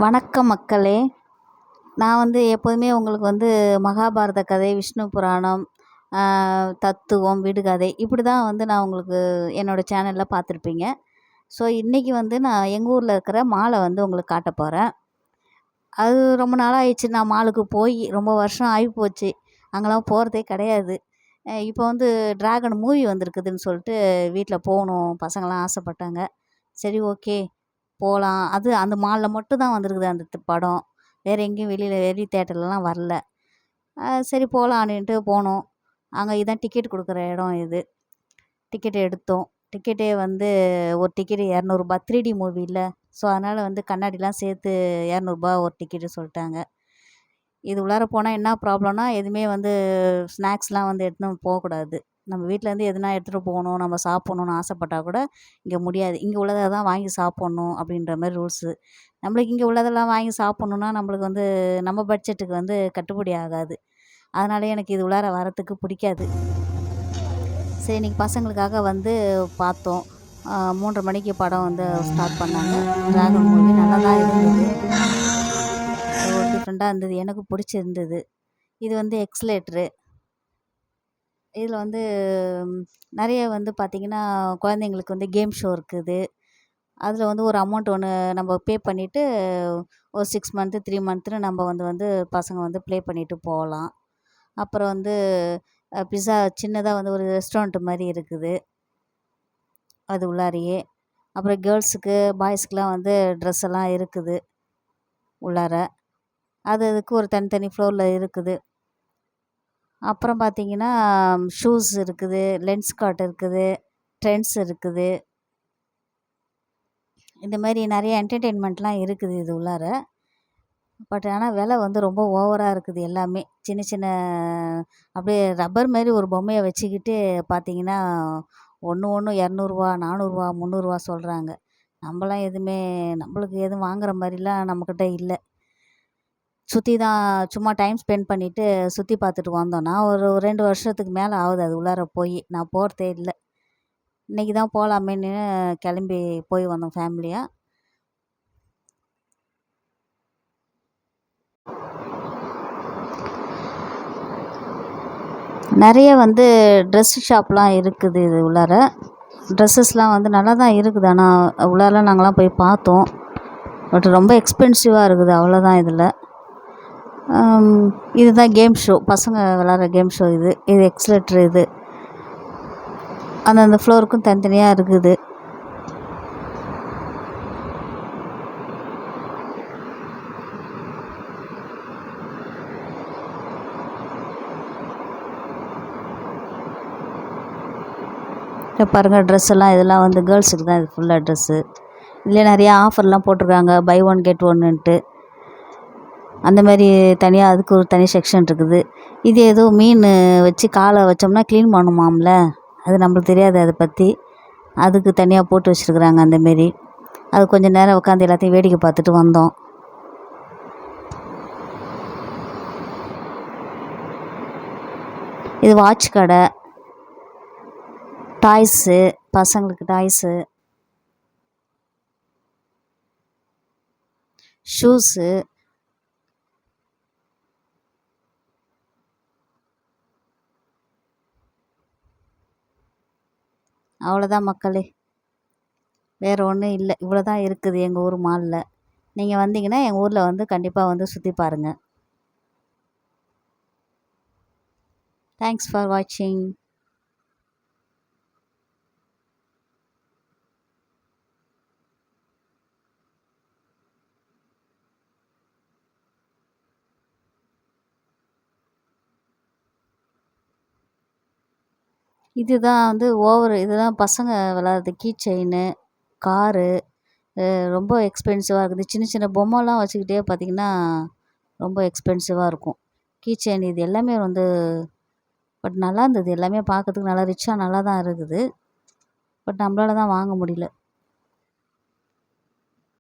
வணக்கம் மக்களே. நான் எப்போதுமே உங்களுக்கு மகாபாரத கதை, விஷ்ணு புராணம், தத்துவம், விடுகதை இப்படி தான் நான் உங்களுக்கு என்னோடய சேனலில் பார்த்துருப்பீங்க. ஸோ இன்றைக்கி நான் எங்கள் ஊரில் இருக்கிற மாலை உங்களுக்கு காட்ட போகிறேன். அது ரொம்ப நாளாக ஆயிடுச்சு, நான் மாலுக்கு போய் ரொம்ப வருஷம் ஆகி போச்சு. அங்கெல்லாம் போகிறதே கிடையாது. இப்போ டிராகன் மூவி வந்திருக்குதுன்னு சொல்லிட்டு வீட்டில் போகணும் பசங்களாம் ஆசைப்பட்டாங்க. சரி, ஓகே போகலாம். அது அந்த மாலில் மட்டும் தான் வந்திருக்குது அந்த படம். வேறு எங்கேயும் வெளி தேட்டர்லலாம் வரல. சரி போகலான்ட்டு போனோம். அங்கே இதான் டிக்கெட் கொடுக்குற இடம் இது. டிக்கெட் எடுத்தோம். டிக்கெட்டே ஒரு டிக்கெட்டு ரூ. 200. 3D மூவி இல்லை. ஸோ அதனால் கண்ணாடிலாம் சேர்த்து ரூ. 200 ஒரு டிக்கெட்டு சொல்லிட்டாங்க. இது உள்ளார போனால் என்ன ப்ராப்ளம்னா, எதுவுமே ஸ்நாக்ஸ்லாம் எடுத்துன்னு போகக்கூடாது. நம்ம வீட்டிலேருந்து எதுனா எடுத்துகிட்டு போகணும், நம்ம சாப்பிட்ணுன்னு ஆசைப்பட்டா கூட இங்கே முடியாது. இங்கே உள்ளதை தான் வாங்கி சாப்பிட்ணும் அப்படின்ற மாதிரி ரூல்ஸு. நம்மளுக்கு இங்கே உள்ளதெல்லாம் வாங்கி சாப்பிட்ணுன்னா நம்மளுக்கு நம்ம பட்ஜெட்டுக்கு கட்டுப்படி ஆகாது. அதனாலே எனக்கு இது உள்ளார வரத்துக்கு பிடிக்காது. சரி, இன்றைக்கி பசங்களுக்காக பார்த்தோம். 3:30 மணிக்கு படம் ஸ்டார்ட் பண்ணாங்க. டிராகன் மூவி நல்லா தான் இருந்தது. ஒரு டிஃப்ரெண்ட்டாக இருந்தது, எனக்கு பிடிச்சிருந்தது. இது எக்ஸ்லேட்ரு. இதில் நிறைய பார்த்திங்கன்னா குழந்தைங்களுக்கு கேம் ஷோ இருக்குது. அதில் ஒரு அமௌண்ட் ஒன்று நம்ம பே பண்ணிவிட்டு ஒரு 6 மந்த்து 3 மந்த்துன்னு நம்ம பசங்க ப்ளே பண்ணிவிட்டு போகலாம். அப்புறம் பிஸா சின்னதாக ஒரு ரெஸ்டாரண்ட் மாதிரி இருக்குது அது உள்ளாரையே. அப்புறம் கேர்ள்ஸுக்கு பாய்ஸுக்கெலாம் ட்ரெஸ் எல்லாம் இருக்குது உள்ளார. அதுக்கு ஒரு தனித்தனி ஃப்ளோரில் இருக்குது. அப்புறம் பார்த்திங்கன்னா ஷூஸ் இருக்குது, லென்ஸ் கார்ட் இருக்குது, ட்ரெண்ட்ஸ் இருக்குது. இந்த மாதிரி நிறைய என்டர்டெயின்மெண்ட்லாம் இருக்குது இது உள்ளார. பட் ஆனால் விலை ரொம்ப ஓவராக இருக்குது எல்லாமே. சின்ன சின்ன அப்படியே ரப்பர் மாதிரி ஒரு பொம்மையை வச்சுக்கிட்டு பார்த்திங்கன்னா ஒன்று ரூ. 200, ரூ. 400, ரூ. 300 சொல்கிறாங்க. நம்மளாம் நம்மளுக்கு எதுவும் வாங்குகிற மாதிரிலாம் நம்மக்கிட்ட இல்லை. சுற்றி தான் சும்மா டைம் ஸ்பெண்ட் பண்ணிவிட்டு சுற்றி பார்த்துட்டு வந்தோம். நான் ஒரு 2 வருஷத்துக்கு மேலே ஆகுது அது உள்ளார போய். நான் போகிறதே இல்லை. இன்றைக்கி தான் போகலாமேன்னு கிளம்பி போய் வந்தோம் ஃபேமிலியாக. நிறைய ட்ரெஸ்ஸு ஷாப்லாம் இருக்குது இது உள்ளார. ட்ரெஸ்ஸஸ்லாம் நல்லா தான் இருக்குது. ஆனால் உள்ளார நாங்கள்லாம் போய் பார்த்தோம். பட் ரொம்ப எக்ஸ்பென்சிவாக இருக்குது, அவ்வளோதான். இதில் இதுதான் கேம் ஷோ, பசங்க விளாட்ற கேம் ஷோ இது. இது எக்ஸ்லேட்ரு. இது அந்தந்த ஃப்ளோருக்கும் தனித்தனியாக இருக்குது. பாருங்கள், ட்ரெஸ் எல்லாம் இதெல்லாம் கேர்ள்ஸுக்கு தான். இது ஃபுல்லாக ட்ரெஸ்ஸு. இதிலே நிறையா ஆஃபர்லாம் போட்டிருக்காங்க, பை ஒன் கெட் ஒன்னுன்ட்டு. அந்த மாதிரி தனியாக அதுக்கு ஒரு தனி செக்ஷன் இருக்குது. இது ஏதோ மீன் வச்சு காலை வச்சோம்னா க்ளீன் பண்ணுமாம்ல, அது நம்மளுக்கு தெரியாது அதை பற்றி. அதுக்கு தனியாக போட்டு வச்சுருக்குறாங்க அந்தமாரி. அது கொஞ்சம் நேரம் உட்காந்து எல்லாத்தையும் வேடிக்கை பார்த்துட்டு வந்தோம். இது வாட்ச் கடை, டாய்ஸு, பசங்களுக்கு டாய்ஸு, ஷூஸு. அவ்வளோதான் மக்களே, வேறு ஒன்றும் இல்லை. இவ்வளோ தான் இருக்குது எங்கள் ஊர் மாலில். நீங்கள் வந்தீங்கன்னா எங்கள் ஊரில் கண்டிப்பாக சுற்றி பாருங்கள். தேங்க்ஸ் ஃபார் வாட்சிங். இதுதான் இதுதான் பசங்க விளாட்றது. கீ செயினு, காரு ரொம்ப எக்ஸ்பென்சிவாக இருக்குது. சின்ன சின்ன பொம்மைலாம் வச்சுக்கிட்டே பார்த்திங்கன்னா ரொம்ப எக்ஸ்பென்சிவாக இருக்கும். கீ செயின் இது எல்லாமே பட் நல்லா இருந்தது. எல்லாமே பார்க்கறதுக்கு நல்லா ரிச்சாக நல்லா தான் இருக்குது. பட் நம்மளால தான் வாங்க முடியல.